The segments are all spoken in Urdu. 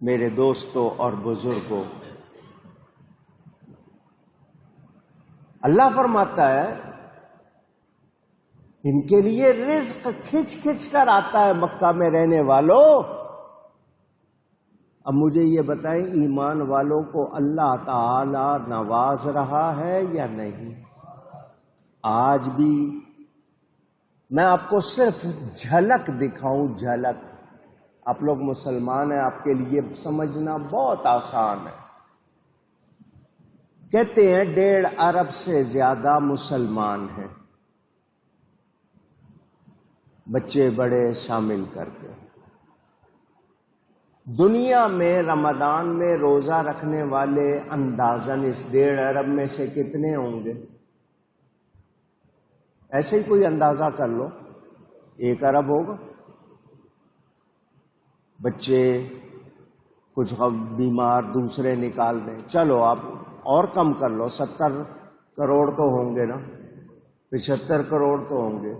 میرے دوستوں اور بزرگوں، اللہ فرماتا ہے ان کے لیے رزق کھچ کھچ کر آتا ہے مکہ میں رہنے والوں۔ اب مجھے یہ بتائیں، ایمان والوں کو اللہ تعالی نواز رہا ہے یا نہیں؟ آج بھی میں آپ کو صرف جھلک دکھاؤں، جھلک۔ آپ لوگ مسلمان ہیں، آپ کے لیے سمجھنا بہت آسان ہے۔ کہتے ہیں 1.5 ارب سے زیادہ مسلمان ہیں، بچے بڑے شامل کر کے۔ دنیا میں رمضان میں روزہ رکھنے والے اندازاً اس 1.5 ارب میں سے کتنے ہوں گے؟ ایسے ہی کوئی اندازہ کر لو، 1 ارب ہوگا۔ بچے کچھ بیمار دوسرے نکال دیں، چلو آپ اور کم کر لو، 70 کروڑ تو ہوں گے نا، 75 کروڑ تو ہوں گے۔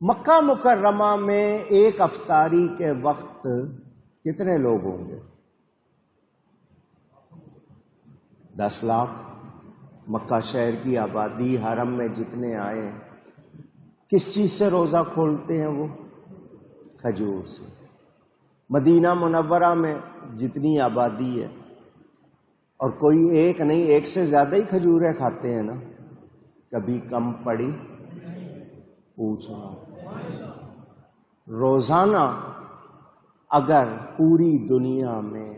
مکہ مکرمہ میں ایک افطاری کے وقت کتنے لوگ ہوں گے؟ 10 لاکھ۔ مکہ شہر کی آبادی، حرم میں جتنے آئے ہیں، کس چیز سے روزہ کھولتے ہیں وہ؟ کھجور سے۔ مدینہ منورہ میں جتنی آبادی ہے، اور کوئی ایک نہیں، ایک سے زیادہ ہی کھجوریں کھاتے ہیں نا، کبھی کم پڑی؟ پوچھنا۔ روزانہ اگر پوری دنیا میں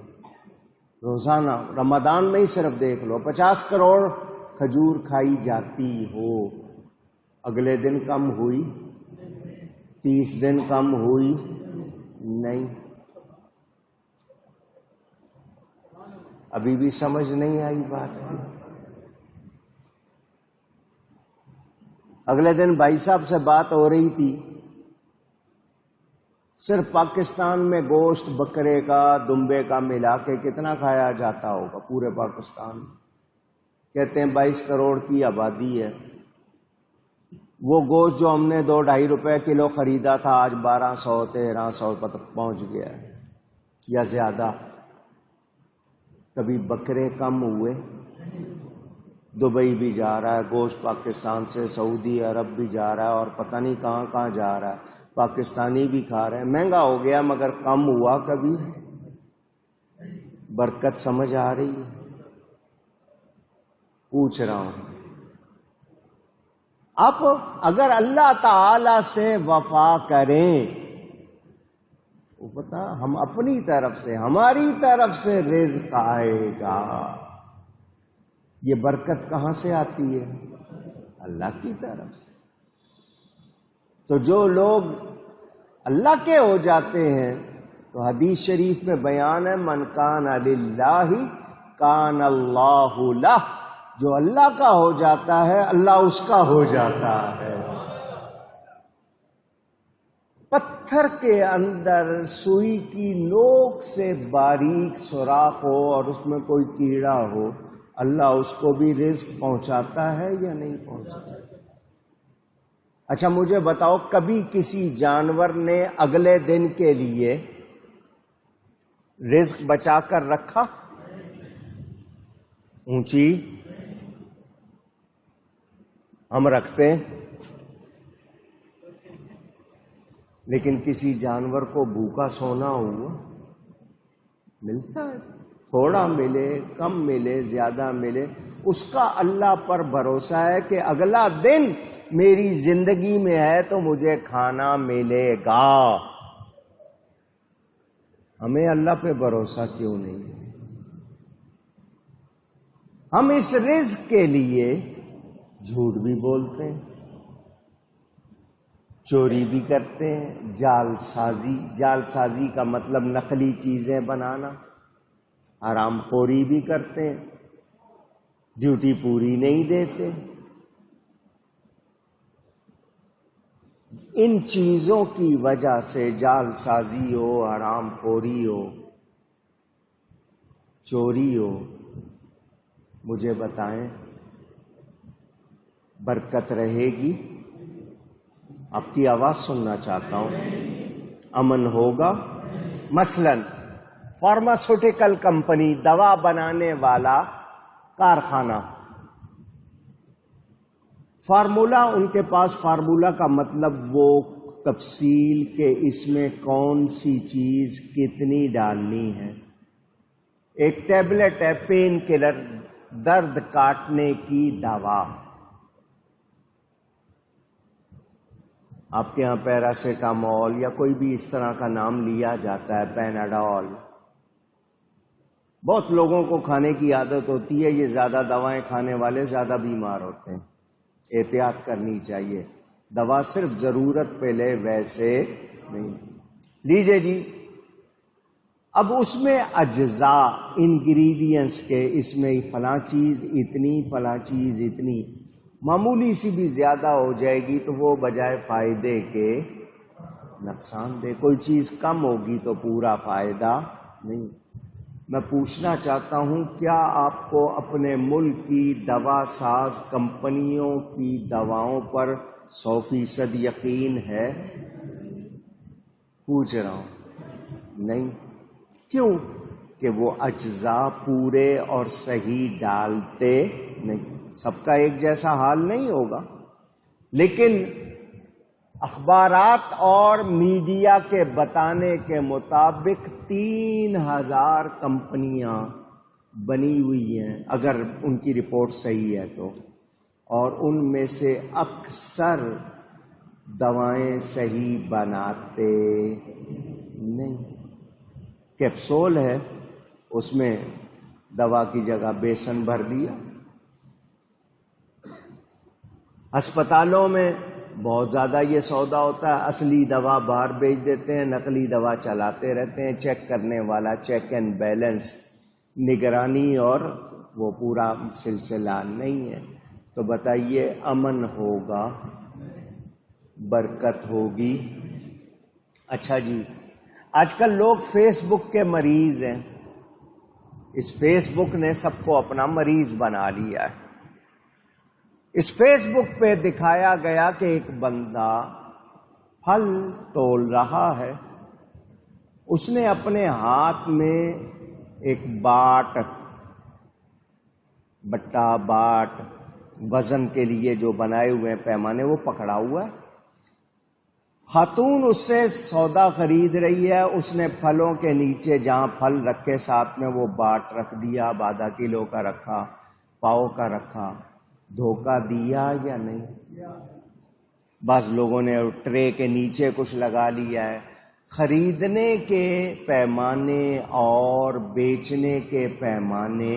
روزانہ رمضان میں ہی صرف دیکھ لو 50 کروڑ کھجور کھائی جاتی ہو، اگلے دن کم ہوئی؟ 30 دن کم ہوئی؟ نہیں۔ ابھی بھی سمجھ نہیں آئی بات کی؟ اگلے دن بھائی صاحب سے بات ہو رہی تھی، صرف پاکستان میں گوشت بکرے کا، دمبے کا ملا کے کتنا کھایا جاتا ہوگا پورے پاکستان میں؟ کہتے ہیں 22 کروڑ کی آبادی ہے۔ وہ گوشت جو ہم نے 2-2.5 روپے کلو خریدا تھا، آج 1200-1300 تک پہنچ گیا ہے یا زیادہ۔ کبھی بکرے کم ہوئے؟ دبئی بھی جا رہا ہے گوشت پاکستان سے، سعودی عرب بھی جا رہا ہے، اور پتہ نہیں کہاں کہاں جا رہا ہے۔ پاکستانی بھی کھا رہے ہیں۔ مہنگا ہو گیا مگر کم ہوا کبھی؟ برکت سمجھ آ رہی ہے؟ پوچھ رہا ہوں۔ آپ اگر اللہ تعالی سے وفا کریں، وہ پتا ہم اپنی طرف سے، ہماری طرف سے رزق آئے گا۔ یہ برکت کہاں سے آتی ہے؟ اللہ کی طرف سے۔ تو جو لوگ اللہ کے ہو جاتے ہیں، تو حدیث شریف میں بیان ہے من کان للہ کان اللہ لہ، جو اللہ کا ہو جاتا ہے اللہ اس کا ہو جاتا ہے۔ پتھر کے اندر سوئی کی نوک سے باریک سوراخ ہو اور اس میں کوئی کیڑا ہو، اللہ اس کو بھی رزق پہنچاتا ہے یا نہیں پہنچاتا؟ اچھا مجھے بتاؤ، کبھی کسی جانور نے اگلے دن کے لیے رزق بچا کر رکھا؟ اونچی ہم رکھتے ہیں، لیکن کسی جانور کو بھوکا سونا ہوا ملتا ہے؟ تھوڑا ملے، کم ملے، زیادہ ملے، اس کا اللہ پر بھروسہ ہے کہ اگلا دن میری زندگی میں ہے تو مجھے کھانا ملے گا۔ ہمیں اللہ پہ بھروسہ کیوں نہیں؟ ہم اس رزق کے لیے جھوٹ بھی بولتے ہیں، چوری بھی کرتے ہیں، جال سازی کا مطلب نقلی چیزیں بنانا، حرام خوری بھی کرتے ہیں، ڈیوٹی پوری نہیں دیتے۔ ان چیزوں کی وجہ سے جال سازی ہو، حرام خوری ہو، چوری ہو، مجھے بتائیں برکت رہے گی؟ آپ کی آواز سننا چاہتا ہوں۔ امن ہوگا؟ مثلا فارماسیوٹیکل کمپنی، دوا بنانے والا کارخانہ. فارمولا ان کے پاس، فارمولا کا مطلب وہ تفصیل کہ اس میں کون سی چیز کتنی ڈالنی ہے. ایک ٹیبلٹ ہے پین کلر، درد کاٹنے کی دوا. آپ کے ہاں پیراسیٹامول یا کوئی بھی اس طرح کا نام لیا جاتا ہے، پیناڈول. بہت لوگوں کو کھانے کی عادت ہوتی ہے، یہ زیادہ دوائیں کھانے والے زیادہ بیمار ہوتے ہیں. احتیاط کرنی چاہیے، دوا صرف ضرورت پہ لے، ویسے نہیں لیجئے جی. اب اس میں اجزاء، انگریڈینٹس کے، اس میں فلاں چیز اتنی، فلاں چیز اتنی، معمولی سی بھی زیادہ ہو جائے گی تو وہ بجائے فائدے کے نقصان دے. کوئی چیز کم ہوگی تو پورا فائدہ نہیں. میں پوچھنا چاہتا ہوں، کیا آپ کو اپنے ملک کی دوا ساز کمپنیوں کی دواؤں پر 100% یقین ہے؟ پوچھ رہا ہوں. نہیں. کیوں؟ کہ وہ اجزاء پورے اور صحیح ڈالتے نہیں. سب کا ایک جیسا حال نہیں ہوگا، لیکن اخبارات اور میڈیا کے بتانے کے مطابق 3000 کمپنیاں بنی ہوئی ہیں، اگر ان کی رپورٹ صحیح ہے تو، اور ان میں سے اکثر دوائیں صحیح بناتے نہیں. کیپسول ہے، اس میں دوا کی جگہ بیسن بھر دیا. ہسپتالوں میں بہت زیادہ یہ سودا ہوتا ہے، اصلی دوا باہر بیچ دیتے ہیں، نقلی دوا چلاتے رہتے ہیں. چیک کرنے والا، چیک اینڈ بیلنس، نگرانی اور وہ پورا سلسلہ نہیں ہے. تو بتائیے امن ہوگا، برکت ہوگی. اچھا جی، آج کل لوگ فیس بک کے مریض ہیں. اس فیس بک نے سب کو اپنا مریض بنا لیا ہے. اس فیس بک پہ دکھایا گیا کہ ایک بندہ پھل تول رہا ہے. اس نے اپنے ہاتھ میں ایک باٹ وزن کے لیے جو بنائے ہوئے ہیں پیمانے، وہ پکڑا ہوا ہے. خاتون اس سے سودا خرید رہی ہے. اس نے پھلوں کے نیچے جہاں پھل رکھے ساتھ میں وہ باٹ رکھ دیا. آدھا کلو کا رکھا، پاؤ کا رکھا. دھوکہ دیا یا نہیں؟ بعض لوگوں نے ٹرے کے نیچے کچھ لگا لیا ہے. خریدنے کے پیمانے اور بیچنے کے پیمانے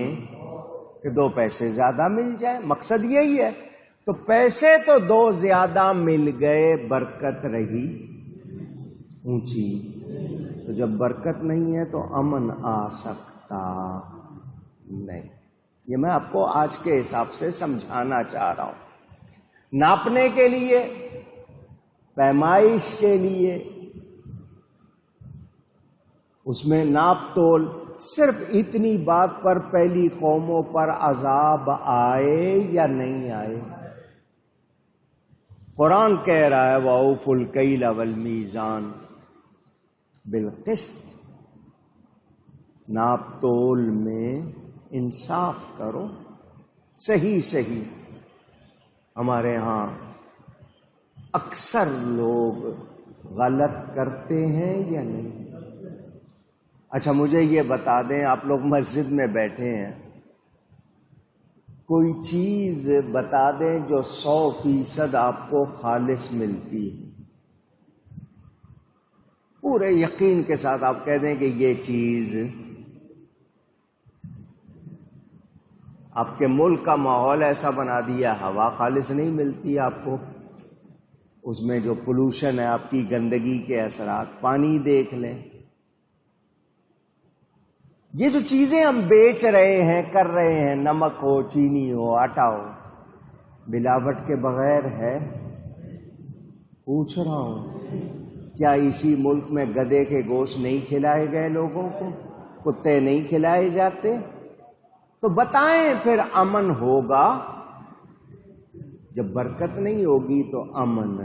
کہ 2 پیسے زیادہ مل جائے، مقصد یہی ہے. تو پیسے تو 2 زیادہ مل گئے، برکت رہی اونچی. تو جب برکت نہیں ہے تو امن آ سکتا نہیں. یہ میں آپ کو آج کے حساب سے سمجھانا چاہ رہا ہوں. ناپنے کے لیے، پیمائش کے لیے، اس میں ناپ تول، صرف اتنی بات پر پہلی قوموں پر عذاب آئے یا نہیں آئے؟ قرآن کہہ رہا ہے وَأَوْفُوا الْكَيْلَ وَالْمِيزَانَ بِالْقِسْطِ. ناپ تول میں انصاف کرو، صحیح. ہمارے ہاں اکثر لوگ غلط کرتے ہیں یا نہیں؟ اچھا مجھے یہ بتا دیں، آپ لوگ مسجد میں بیٹھے ہیں، کوئی چیز بتا دیں جو 100% آپ کو خالص ملتی، پورے یقین کے ساتھ آپ کہہ دیں کہ یہ چیز. آپ کے ملک کا ماحول ایسا بنا دیا، ہوا خالص نہیں ملتی آپ کو، اس میں جو پولوشن ہے، آپ کی گندگی کے اثرات. پانی دیکھ لیں. یہ جو چیزیں ہم بیچ رہے ہیں، کر رہے ہیں، نمک ہو، چینی ہو، آٹا ہو، ملاوٹ کے بغیر ہے؟ پوچھ رہا ہوں، کیا اسی ملک میں گدھے کے گوشت نہیں کھلائے گئے لوگوں کو؟ کتے نہیں کھلائے جاتے؟ تو بتائیں پھر امن ہوگا؟ جب برکت نہیں ہوگی تو امن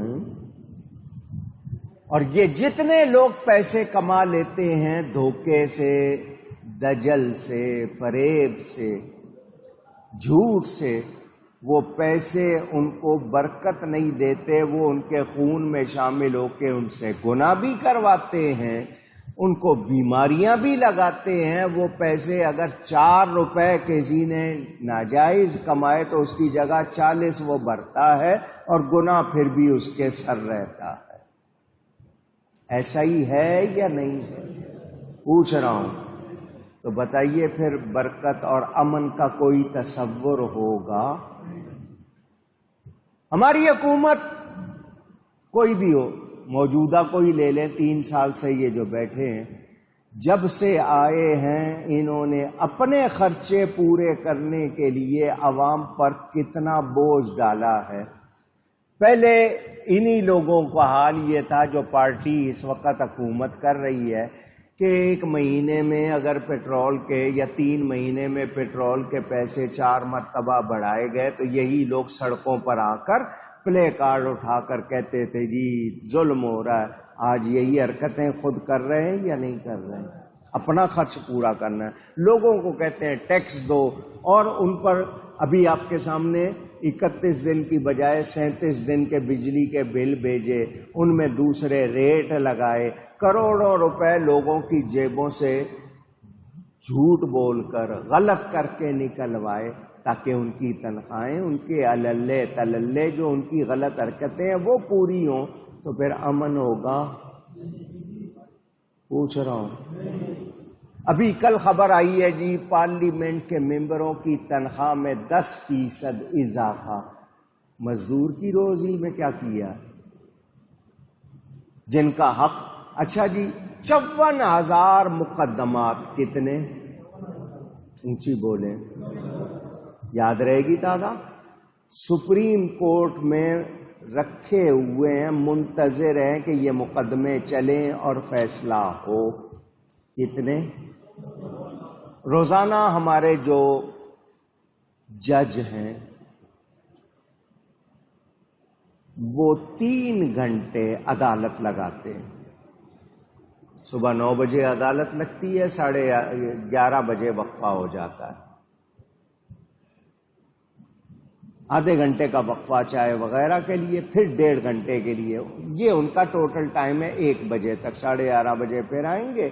اور یہ جتنے لوگ پیسے کما لیتے ہیں دھوکے سے، دجل سے، فریب سے، جھوٹ سے، وہ پیسے ان کو برکت نہیں دیتے، وہ ان کے خون میں شامل ہو کے ان سے گناہ بھی کرواتے ہیں، ان کو بیماریاں بھی لگاتے ہیں۔ وہ پیسے اگر 4 روپے کسی نے ناجائز کمائے تو اس کی جگہ 40 وہ بھرتا ہے، اور گناہ پھر بھی اس کے سر رہتا ہے۔ ایسا ہی ہے یا نہیں ہے؟ پوچھ رہا ہوں۔ تو بتائیے پھر برکت اور امن کا کوئی تصور ہوگا؟ ہماری حکومت کوئی بھی ہو، موجودہ کوئی لے لیں، 3 سال سے یہ جو بیٹھے ہیں، جب سے آئے ہیں انہوں نے اپنے خرچے پورے کرنے کے لیے عوام پر کتنا بوجھ ڈالا ہے۔ پہلے انہی لوگوں کا حال یہ تھا جو پارٹی اس وقت حکومت کر رہی ہے کہ 1 مہینے میں اگر پیٹرول کے یا 3 مہینے میں پیٹرول کے پیسے 4 مرتبہ بڑھائے گئے تو یہی لوگ سڑکوں پر آ کر پلے کارڈ اٹھا کر کہتے تھے جی ظلم ہو رہا ہے۔ آج یہی حرکتیں خود کر رہے ہیں یا نہیں کر رہے ہیں؟ اپنا خرچ پورا کرنا ہے، لوگوں کو کہتے ہیں ٹیکس دو، اور ان پر ابھی آپ کے سامنے 31 دن کی بجائے 37 دن کے بجلی کے بل بھیجے، ان میں دوسرے ریٹ لگائے، کروڑوں روپے لوگوں کی جیبوں سے جھوٹ بول کر غلط کر کے نکلوائے تاکہ ان کی تنخواہیں، ان کے اللے تللے جو ان کی غلط حرکتیں ہیں وہ پوری ہوں۔ تو پھر امن ہوگا؟ پوچھ رہا ہوں۔ ابھی کل خبر آئی ہے جی پارلیمنٹ کے ممبروں کی تنخواہ میں 10% اضافہ۔ مزدور کی روزی میں کیا کیا؟ جن کا حق، اچھا جی 54,000 مقدمات، کتنے؟ اونچی بولیں، یاد رہے گی تعداد؟ سپریم کورٹ میں رکھے ہوئے ہیں، منتظر ہیں کہ یہ مقدمے چلیں اور فیصلہ ہو۔ کتنے؟ روزانہ ہمارے جو جج ہیں وہ 3 گھنٹے عدالت لگاتے ہیں۔ صبح 9 بجے عدالت لگتی ہے، 11:30 بجے وقفہ ہو جاتا ہے، آدھے گھنٹے کا وقفہ چائے وغیرہ کے لیے، پھر 1.5 گھنٹے کے لیے۔ یہ ان کا ٹوٹل ٹائم ہے 1 بجے تک، 11:30 بجے پھر آئیں گے،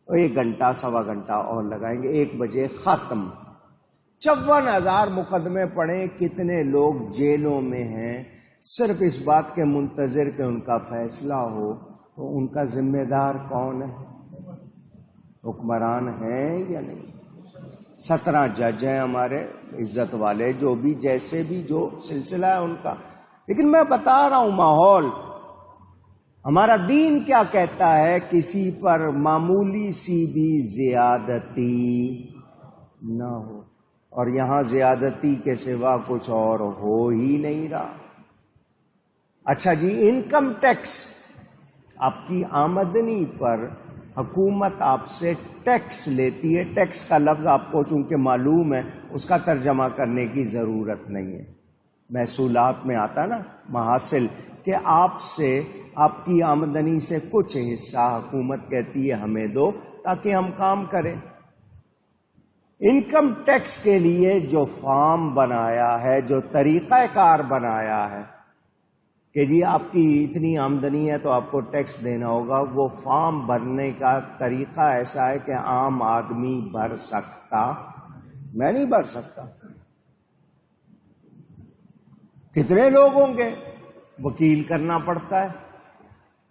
1 گھنٹہ 1.25 گھنٹہ اور لگائیں گے، 1 بجے ختم۔ 54,000 مقدمے پڑے، کتنے لوگ جیلوں میں ہیں صرف اس بات کے منتظر کہ ان کا فیصلہ ہو۔ تو ان کا ذمہ دار کون ہے؟ حکمران ہیں یا نہیں؟ 17 جج ہیں ہمارے عزت والے، جو بھی جیسے بھی جو سلسلہ ہے ان کا۔ لیکن میں بتا رہا ہوں ماحول، ہمارا دین کیا کہتا ہے؟ کسی پر معمولی سی بھی زیادتی نہ ہو، اور یہاں زیادتی کے سوا کچھ اور ہو ہی نہیں رہا۔ اچھا جی انکم ٹیکس، آپ کی آمدنی پر حکومت آپ سے ٹیکس لیتی ہے۔ ٹیکس کا لفظ آپ کو چونکہ معلوم ہے، اس کا ترجمہ کرنے کی ضرورت نہیں ہے، محصولات میں آتا نا محاصل، کہ آپ سے آپ کی آمدنی سے کچھ حصہ حکومت کہتی ہے ہمیں دو تاکہ ہم کام کریں۔ انکم ٹیکس کے لیے جو فارم بنایا ہے، جو طریقہ کار بنایا ہے کہ جی آپ کی اتنی آمدنی ہے تو آپ کو ٹیکس دینا ہوگا، وہ فارم بھرنے کا طریقہ ایسا ہے کہ عام آدمی بھر سکتا، میں نہیں بھر سکتا۔ کتنے لوگ ہوں گے؟ وکیل کرنا پڑتا ہے۔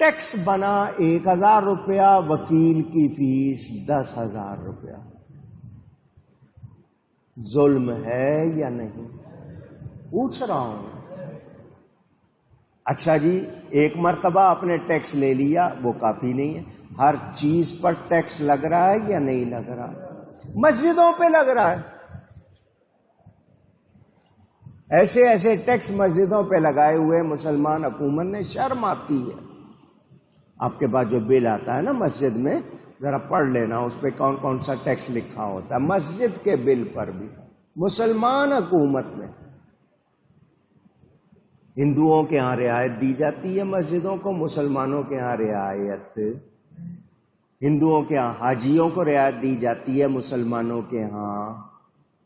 ٹیکس بنا 1,000 روپیہ، وکیل کی فیس 10,000 روپیہ۔ ظلم ہے یا نہیں؟ پوچھ رہا ہوں۔ اچھا جی 1 مرتبہ آپ نے ٹیکس لے لیا، وہ کافی نہیں ہے، ہر چیز پر ٹیکس لگ رہا ہے یا نہیں لگ رہا؟ مسجدوں پہ لگ رہا ہے، ایسے ایسے ٹیکس مسجدوں پہ لگائے ہوئے مسلمان حکومت نے، شرم آتی ہے۔ آپ کے پاس جو بل آتا ہے نا مسجد میں، ذرا پڑھ لینا، اس پہ کون کون سا ٹیکس لکھا ہوتا ہے، مسجد کے بل پر بھی، مسلمان حکومت میں۔ ہندوؤں کے ہاں رعایت دی جاتی ہے مسجدوں کو، مسلمانوں کے ہاں رعایت، ہندوؤں کے ہاں حاجیوں کو رعایت دی جاتی ہے، مسلمانوں کے ہاں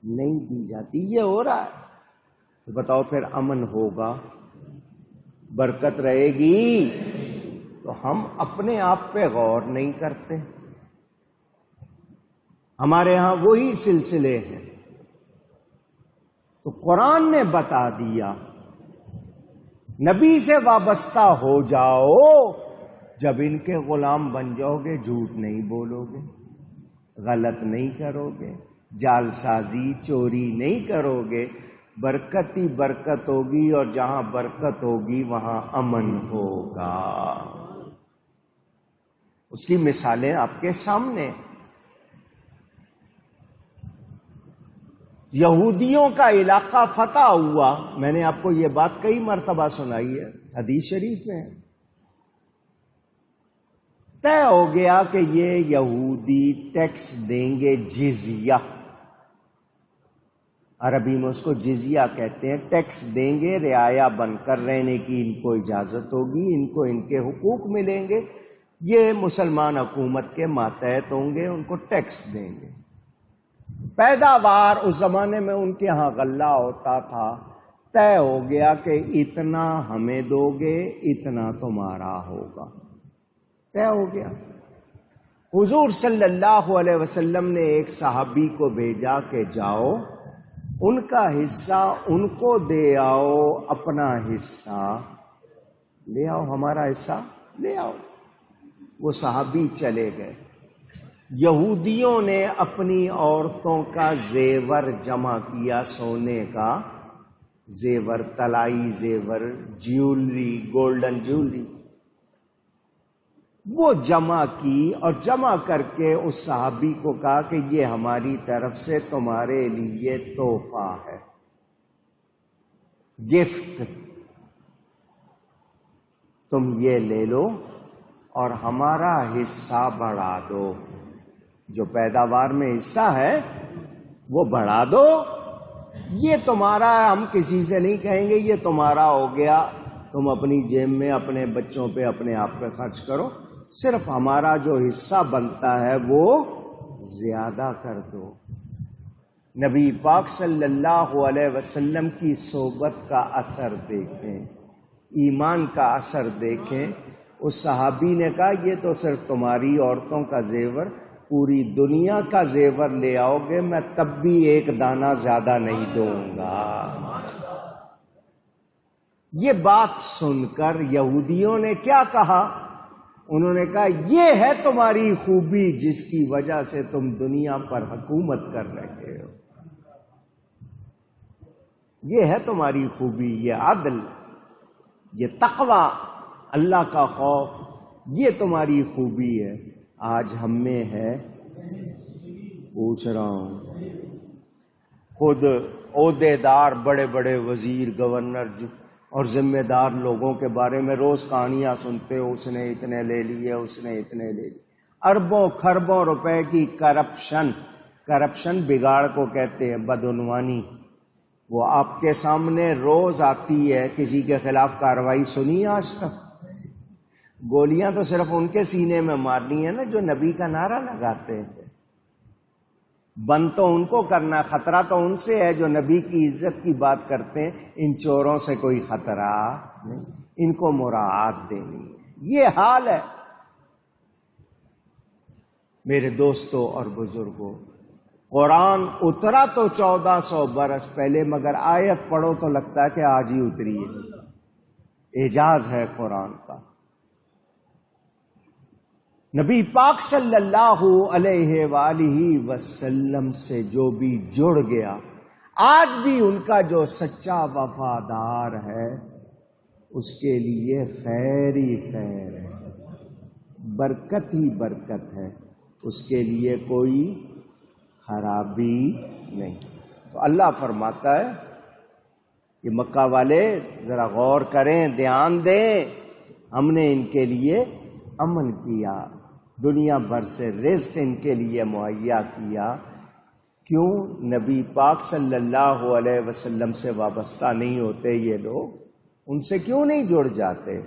نہیں دی جاتی. یہ ہو رہا ہے. تو بتاؤ پھر امن ہوگا، برکت رہے گی؟ تو ہم اپنے آپ پہ غور نہیں کرتے. ہمارے ہاں وہی سلسلے ہیں. تو قرآن نے بتا دیا نبی سے وابستہ ہو جاؤ، جب ان کے غلام بن جاؤ گے جھوٹ نہیں بولو گے، غلط نہیں کرو گے، جال سازی چوری نہیں کرو گے، برکت ہی برکت ہوگی، اور جہاں برکت ہوگی وہاں امن ہوگا. اس کی مثالیں آپ کے سامنے. یہودیوں کا علاقہ فتح ہوا، میں نے آپ کو یہ بات کئی مرتبہ سنائی ہے، حدیث شریف میں طے ہو گیا کہ یہ یہودی ٹیکس دیں گے، جزیہ، عربی میں اس کو جزیہ کہتے ہیں. ٹیکس دیں گے، رعایا بن کر رہنے کی ان کو اجازت ہوگی، ان کو ان کے حقوق ملیں گے، یہ مسلمان حکومت کے ماتحت ہوں گے، ان کو ٹیکس دیں گے. پیداوار اس زمانے میں ان کے ہاں غلہ ہوتا تھا. طے ہو گیا کہ اتنا ہمیں دو گے، اتنا تمہارا ہوگا. طے ہو گیا. حضور صلی اللہ علیہ وسلم نے ایک صحابی کو بھیجا کہ جاؤ ان کا حصہ ان کو دے آؤ، اپنا حصہ لے آؤ، ہمارا حصہ لے آؤ. وہ صحابی چلے گئے. یہودیوں نے اپنی عورتوں کا زیور جمع کیا، سونے کا زیور، طلائی زیور، جیولری، گولڈن جیولری، وہ جمع کی، اور جمع کر کے اس صحابی کو کہا کہ یہ ہماری طرف سے تمہارے لیے تحفہ ہے، گفٹ، تم یہ لے لو اور ہمارا حصہ بڑھا دو. جو پیداوار میں حصہ ہے وہ بڑھا دو، یہ تمہارا ہے، ہم کسی سے نہیں کہیں گے یہ تمہارا ہو گیا، تم اپنی جیب میں اپنے بچوں پہ اپنے آپ پہ خرچ کرو، صرف ہمارا جو حصہ بنتا ہے وہ زیادہ کر دو. نبی پاک صلی اللہ علیہ وسلم کی صحبت کا اثر دیکھیں، ایمان کا اثر دیکھیں. اس صحابی نے کہا یہ تو صرف تمہاری عورتوں کا زیور، پوری دنیا کا زیور لے آؤ گے میں تب بھی ایک دانہ زیادہ نہیں دوں گا. یہ بات سن کر یہودیوں نے کیا کہا؟ انہوں نے کہا یہ ہے تمہاری خوبی جس کی وجہ سے تم دنیا پر حکومت کر رہے ہو، یہ ہے تمہاری خوبی، یہ عدل، یہ تقوی، اللہ کا خوف، یہ تمہاری خوبی ہے. آج ہم میں ہے؟ پوچھ رہا ہوں. خود عہدے دار، بڑے بڑے وزیر، گورنر اور ذمہ دار لوگوں کے بارے میں روز کہانیاں سنتے ہو، اس نے اتنے لے لیے، اس نے اتنے لے لیے. اربوں خربوں روپے کی کرپشن بگاڑ کو کہتے ہیں، بدعنوانی. وہ آپ کے سامنے روز آتی ہے. کسی کے خلاف کارروائی سنی آج تک؟ گولیاں تو صرف ان کے سینے میں مارنی ہے نا جو نبی کا نعرہ لگاتے ہیں. بند تو ان کو کرنا، خطرہ تو ان سے ہے جو نبی کی عزت کی بات کرتے ہیں. ان چوروں سے کوئی خطرہ نہیں، ان کو مراعات دینی ہے. یہ حال ہے. میرے دوستوں اور بزرگوں، قرآن اترا تو 1400 برس پہلے، مگر آیت پڑھو تو لگتا ہے کہ آج ہی اتری ہے. اعجاز ہے قرآن کا. نبی پاک صلی اللہ علیہ وآلہ وسلم سے جو بھی جڑ گیا، آج بھی ان کا جو سچا وفادار ہے اس کے لیے خیر ہی خیر ہے، برکت ہی برکت ہے، اس کے لیے کوئی خرابی نہیں. تو اللہ فرماتا ہے کہ مکہ والے ذرا غور کریں، دھیان دیں، ہم نے ان کے لیے امن کیا، دنیا بھر سے رزق ان کے لیے مہیا کیا. کیوں؟ نبی پاک صلی اللہ علیہ وسلم سے وابستہ نہیں ہوتے یہ لوگ، ان سے کیوں نہیں جڑ جاتے؟